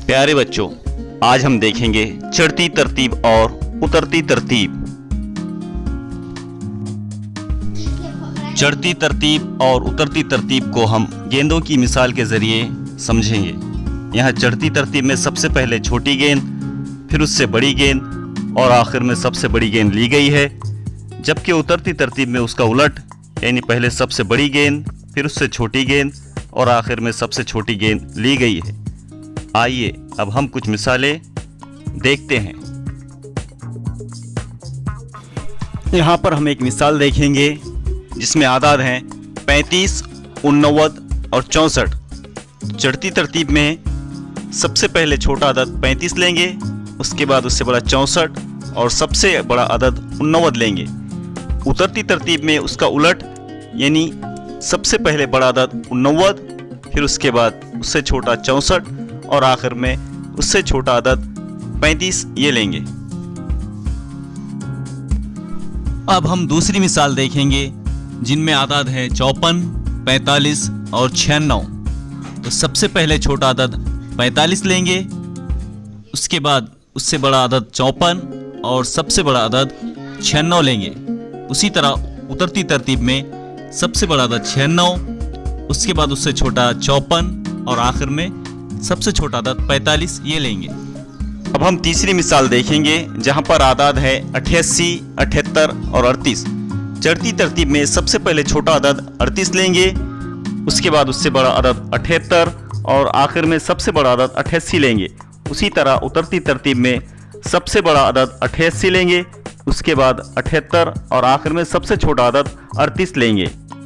प्यारे बच्चों, आज हम देखेंगे चढ़ती तरतीब और उतरती तरतीब। चढ़ती तरतीब और उतरती तरतीब को हम गेंदों की मिसाल के जरिए समझेंगे। यहाँ चढ़ती तरतीब में सबसे पहले छोटी गेंद, फिर उससे बड़ी गेंद और आखिर में सबसे बड़ी गेंद ली गई है, जबकि उतरती तरतीब में उसका उलट, यानी पहले सबसे बड़ी गेंद, फिर उससे छोटी गेंद और आखिर में सबसे छोटी गेंद ली गई है। आइए अब हम कुछ मिसालें देखते हैं। यहाँ पर हम एक मिसाल देखेंगे जिसमें आदाद हैं 35, 89 और 64। चढ़ती तरतीब में सबसे पहले छोटा अदद 35 लेंगे, उसके बाद उससे बड़ा 64 और सबसे बड़ा अदद 89 लेंगे। उतरती तरतीब में उसका उलट, यानी सबसे पहले बड़ा अदद 89, फिर उसके बाद उससे छोटा 64 और आखिर में उससे छोटा अदद 35 ये लेंगे। अब हम दूसरी मिसाल देखेंगे जिनमें आदाद है 54, 45 और 96। तो सबसे पहले छोटा अदद 45 लेंगे, उसके बाद उससे बड़ा अदद 54 और सबसे बड़ा अदद 96 लेंगे। उसी तरह उतरती तरतीब में सबसे बड़ा अदद 96, उसके बाद उससे छोटा 54 और आखिर में सबसे छोटा अदद 45 ये लेंगे। अब हम तीसरी मिसाल देखेंगे जहां पर आदाद है 88, 78 और 38। चढ़ती तरतीब में सबसे पहले छोटा अदद 38 लेंगे, उसके बाद उससे बड़ा अदद 78 और आखिर में सबसे बड़ा अदद 88 लेंगे। उसी तरह उतरती तरतीब में सबसे बड़ा अदद 88 लेंगे, उसके बाद 78 और आखिर में सबसे छोटा अदद 38 लेंगे।